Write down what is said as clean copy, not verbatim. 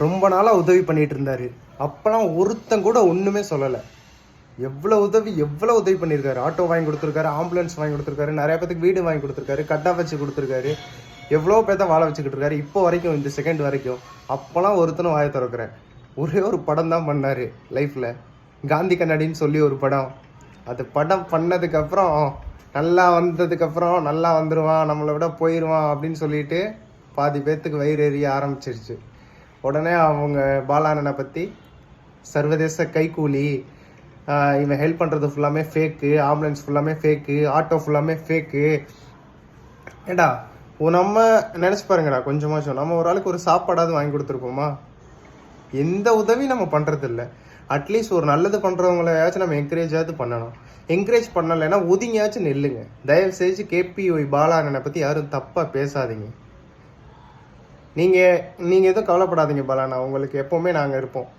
ரொம்ப நாளாக உதவி பண்ணிகிட்டு இருந்தார். அப்போலாம் ஒருத்தன் கூட ஒன்றுமே சொல்லலை. எவ்வளோ உதவி பண்ணியிருக்காரு. ஆட்டோ வாங்கி கொடுத்துருக்காரு, ஆம்புலன்ஸ் வாங்கி கொடுத்துருக்காரு, நிறையா பேத்துக்கு வீடு வாங்கி கொடுத்துருக்காரு, கட்டா வச்சு கொடுத்துருக்காரு, எவ்வளோ பேர்த்த வாழ வச்சுக்கிட்டு இருக்காரு. இப்போ வரைக்கும், இந்த செகண்ட் வரைக்கும். அப்போலாம் ஒருத்தனும் வாயை திறக்கிறேன். ஒரே ஒரு படம் தான் பண்ணார் லைஃப்பில், காந்தி கண்ணாடின்னு சொல்லி ஒரு படம். அது படம் பண்ணதுக்கப்புறம் நல்லா வந்ததுக்கப்புறம் நல்லா வந்துடுவான், நம்மளை விட போயிடுவான் அப்படின்னு சொல்லிட்டு பாதி பேர்த்துக்கு வயிறு எறிய ஆரம்பிச்சிருச்சு. உடனே அவங்க பாலாண்ணனை பற்றி சர்வதேச கைக்கூலி, இவன் ஹெல்ப் பண்ணுறது ஃபுல்லாமே ஃபேக்கு, ஆம்புலன்ஸ் ஃபுல்லாமே ஃபேக்கு, ஆட்டோ ஃபுல்லாமே ஃபேக்கு. ஏடா நம்ம நினச்சி பாருங்கடா கொஞ்சமாச்சும், நம்ம ஒரு ஆளுக்கு ஒரு சாப்பாடாவது வாங்கி கொடுத்துருப்போமா? எந்த உதவி நம்ம பண்ணுறதில்ல. அட்லீஸ்ட் ஒரு நல்லது பண்ணுறவங்களையாச்சும் நம்ம என்கரேஜாவது பண்ணணும். என்கரேஜ் பண்ணலைன்னா ஒதுங்கியாச்சும் நெல்லுங்க. தயவு செஞ்சு கேபிஒய் பாலாண்ணனை பற்றி யாரும் தப்பாக பேசாதீங்க. நீங்கள் எதுவும் கவலைப்படாதீங்க பாலாண்ணா, உங்களுக்கு எப்போவுமே நாங்கள் இருப்போம்.